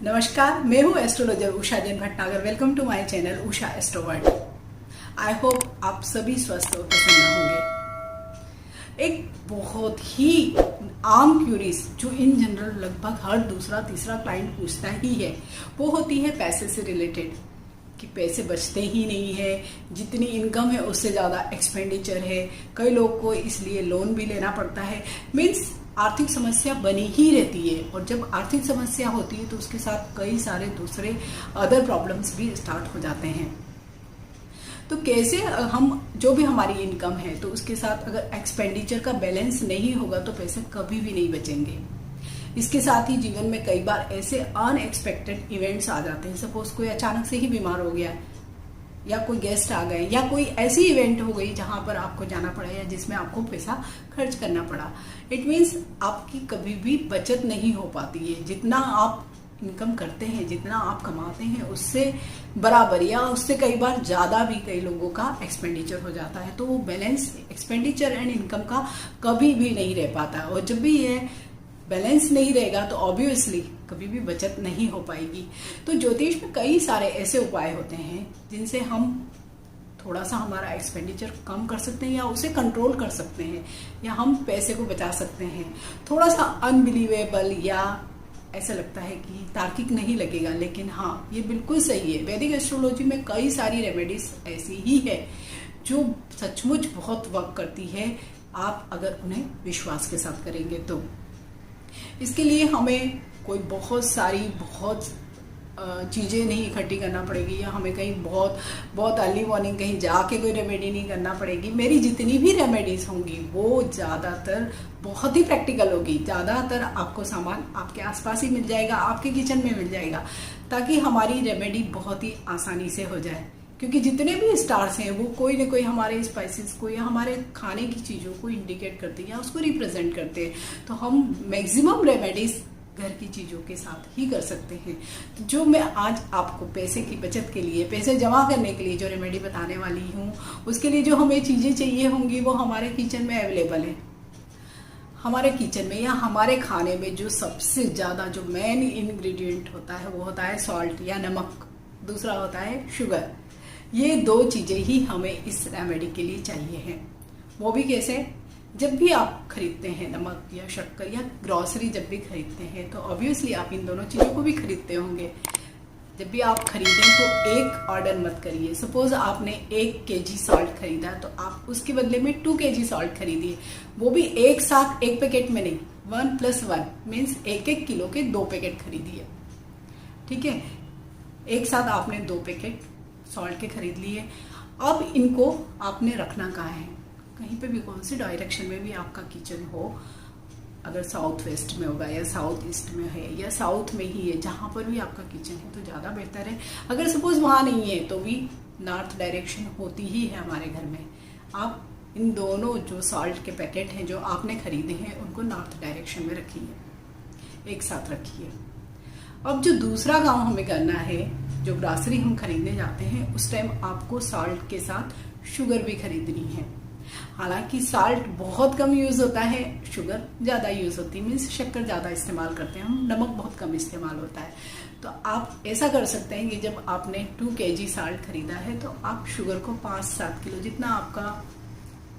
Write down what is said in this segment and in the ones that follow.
नमस्कार, मैं हूँ astrologer Usha Jain Bhatnagar. Welcome to my channel Usha Astroword. I hope आप सभी स्वस्थ और प्रसन्न होंगे। एक बहुत ही आम क्यूरीज जो इन जनरल लगभग हर दूसरा तीसरा क्लाइंट पूछता ही है, वो होती है पैसे से रिलेटेड कि पैसे बचते ही नहीं है, जितनी इनकम है उससे ज़्यादा एक्सपेंडिचर है। कई लोग को इसलिए लोन भी लेना पड़ता है। मीन्स आर्थिक समस्या बनी ही रहती है, और जब आर्थिक समस्या होती है तो उसके साथ कई सारे दूसरे अदर प्रॉब्लम्स भी स्टार्ट हो जाते हैं। तो कैसे हम जो भी हमारी इनकम है तो उसके साथ अगर एक्सपेंडिचर का बैलेंस नहीं होगा तो पैसे कभी भी नहीं बचेंगे। इसके साथ ही जीवन में कई बार ऐसे अनएक्सपेक्टेड इवेंट्स आ जाते हैं। सपोज कोई अचानक से ही बीमार हो गया, या कोई गेस्ट आ गए, या कोई ऐसी इवेंट हो गई जहां पर आपको जाना पड़ा या जिसमें आपको पैसा खर्च करना पड़ा। इट मीन्स आपकी कभी भी बचत नहीं हो पाती है। जितना आप इनकम करते हैं, जितना आप कमाते हैं, उससे बराबर या उससे कई बार ज़्यादा भी कई लोगों का एक्सपेंडिचर हो जाता है। तो वो बैलेंस एक्सपेंडिचर एंड इनकम का कभी भी नहीं रह पाता। और जब भी ये बैलेंस नहीं रहेगा तो ऑब्वियसली कभी भी बचत नहीं हो पाएगी। तो ज्योतिष में कई सारे ऐसे उपाय होते हैं जिनसे हम थोड़ा सा हमारा एक्सपेंडिचर कम कर सकते हैं या उसे कंट्रोल कर सकते हैं, या हम पैसे को बचा सकते हैं। थोड़ा सा अनबिलीवेबल या ऐसा लगता है कि तार्किक नहीं लगेगा, लेकिन हाँ, ये बिल्कुल सही है। वैदिक एस्ट्रोलॉजी में कई सारी रेमेडीज ऐसी ही है जो सचमुच बहुत वर्क करती है, आप अगर उन्हें विश्वास के साथ करेंगे तो। इसके लिए हमें कोई बहुत चीज़ें नहीं इकट्ठी करना पड़ेगी, या हमें कहीं बहुत अर्ली मॉर्निंग कहीं जाके कोई रेमेडी नहीं करना पड़ेगी। मेरी जितनी भी रेमेडीज होंगी वो ज़्यादातर बहुत ही प्रैक्टिकल होगी। ज़्यादातर आपको सामान आपके आसपास ही मिल जाएगा, आपके किचन में मिल जाएगा, ताकि हमारी रेमेडी बहुत ही आसानी से हो जाए। क्योंकि जितने भी स्टार्स हैं वो कोई ना कोई हमारे स्पाइसेस को या हमारे खाने की चीज़ों को इंडिकेट करते हैं या उसको रिप्रेजेंट करते हैं। तो हम मैक्सिमम रेमेडीज घर की चीज़ों के साथ ही कर सकते हैं। तो जो मैं आज आपको पैसे की बचत के लिए, पैसे जमा करने के लिए जो रेमेडी बताने वाली हूँ, उसके लिए जो हमें चीज़ें चाहिए होंगी वो हमारे किचन में अवेलेबल है। हमारे किचन में या हमारे खाने में जो सबसे ज़्यादा जो मेन इंग्रेडिएंट होता है वो होता है सॉल्ट या नमक, दूसरा होता है शुगर। ये दो चीज़ें ही हमें इस रेमेडी के लिए चाहिए हैं। वो भी कैसे? जब भी आप खरीदते हैं नमक या शक्कर या ग्रॉसरी जब भी खरीदते हैं तो ऑब्वियसली आप इन दोनों चीज़ों को भी खरीदते होंगे। जब भी आप खरीदें तो एक ऑर्डर मत करिए। सपोज आपने 1 kg सॉल्ट खरीदा तो आप उसके बदले में 2 kg सॉल्ट खरीदिए। वो भी एक साथ एक पैकेट में नहीं, 1+1 मीन्स 1-1 किलो के 2 पैकेट खरीदिए। ठीक है, एक साथ आपने 2 पैकेट सॉल्ट के खरीद लिए। अब इनको आपने रखना कहाँ है? कहीं पे भी, कौन सी डायरेक्शन में भी आपका किचन हो, अगर साउथ वेस्ट में होगा या साउथ ईस्ट में है या साउथ में ही है, जहाँ पर भी आपका किचन है तो ज़्यादा बेहतर है। अगर सपोज वहाँ नहीं है तो भी नॉर्थ डायरेक्शन होती ही है हमारे घर में। आप इन दोनों जो सॉल्ट के पैकेट हैं जो आपने खरीदे हैं उनको नॉर्थ डायरेक्शन में रखिए, एक साथ रखिए। अब जो दूसरा काम हमें करना है, जो ग्रॉसरी हम खरीदने जाते हैं उस टाइम आपको सॉल्ट के साथ शुगर भी खरीदनी है। हालांकि सॉल्ट बहुत कम यूज होता है, शुगर ज़्यादा यूज होती है, मीन्स शक्कर ज़्यादा इस्तेमाल करते हैं हम, नमक बहुत कम इस्तेमाल होता है। तो आप ऐसा कर सकते हैं कि जब आपने 2 kg सॉल्ट खरीदा है तो आप शुगर को 5-7 किलो, जितना आपका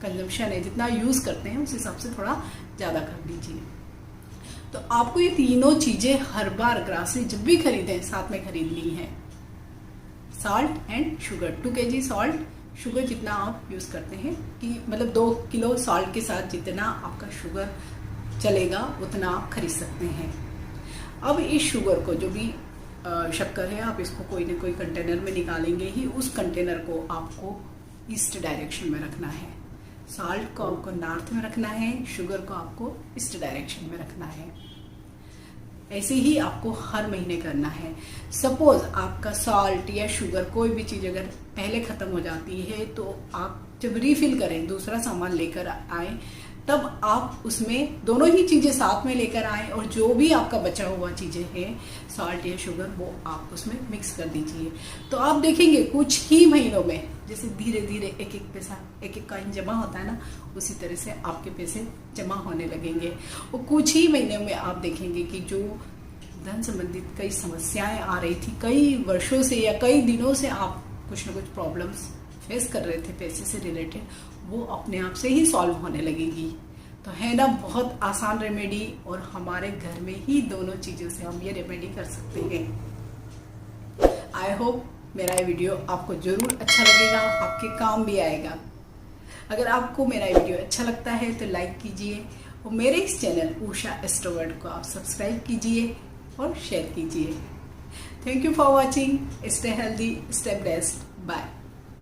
कंजम्पशन है, जितना यूज करते हैं उस हिसाब से थोड़ा ज़्यादा कर लीजिए। तो आपको ये तीनों चीज़ें हर बार ग्रॉसरी जब भी खरीदें साथ में खरीदनी है, salt and sugar. 2 kg salt, sugar जितना आप यूज़ करते हैं, कि मतलब 2 किलो सॉल्ट के साथ जितना आपका शुगर चलेगा उतना आप खरीद सकते हैं। अब इस शुगर को, जो भी शक्कर है, आप इसको कोई ना कोई कंटेनर में निकालेंगे ही। उस कंटेनर को आपको ईस्ट डायरेक्शन में रखना है। सॉल्ट को आपको नॉर्थ में रखना है, शुगर को आपको ईस्ट डायरेक्शन में रखना है। ऐसे ही आपको हर महीने करना है। सपोज आपका सॉल्ट या शुगर कोई भी चीज़ अगर पहले ख़त्म हो जाती है तो आप जब रीफिल करें, दूसरा सामान लेकर आए, तब आप उसमें दोनों ही चीज़ें साथ में लेकर आएँ, और जो भी आपका बचा हुआ चीज़ें हैं सॉल्ट या शुगर वो आप उसमें मिक्स कर दीजिए। तो आप देखेंगे कुछ ही महीनों में, जैसे धीरे धीरे एक एक पैसा, एक एक कॉइन जमा होता है ना, उसी तरह से आपके पैसे जमा होने लगेंगे। और कुछ ही महीनों में आप देखेंगे कि जो धन संबंधित कई समस्याएं आ रही थी, कई वर्षों से या कई दिनों से आप कुछ ना कुछ प्रॉब्लम्स फेस कर रहे थे पैसे से रिलेटेड, वो अपने आप से ही सॉल्व होने लगेगी। तो है ना बहुत आसान रेमेडी, और हमारे घर में ही दोनों चीज़ों से हम ये रेमेडी कर सकते हैं। आई होप मेरा ये वीडियो आपको जरूर अच्छा लगेगा, आपके काम भी आएगा। अगर आपको मेरा वीडियो अच्छा लगता है तो लाइक कीजिए, और मेरे इस चैनल उषा एस्ट्रोवर्ड को आप सब्सक्राइब कीजिए और शेयर कीजिए। Thank you for watching. Stay healthy, stay blessed, bye.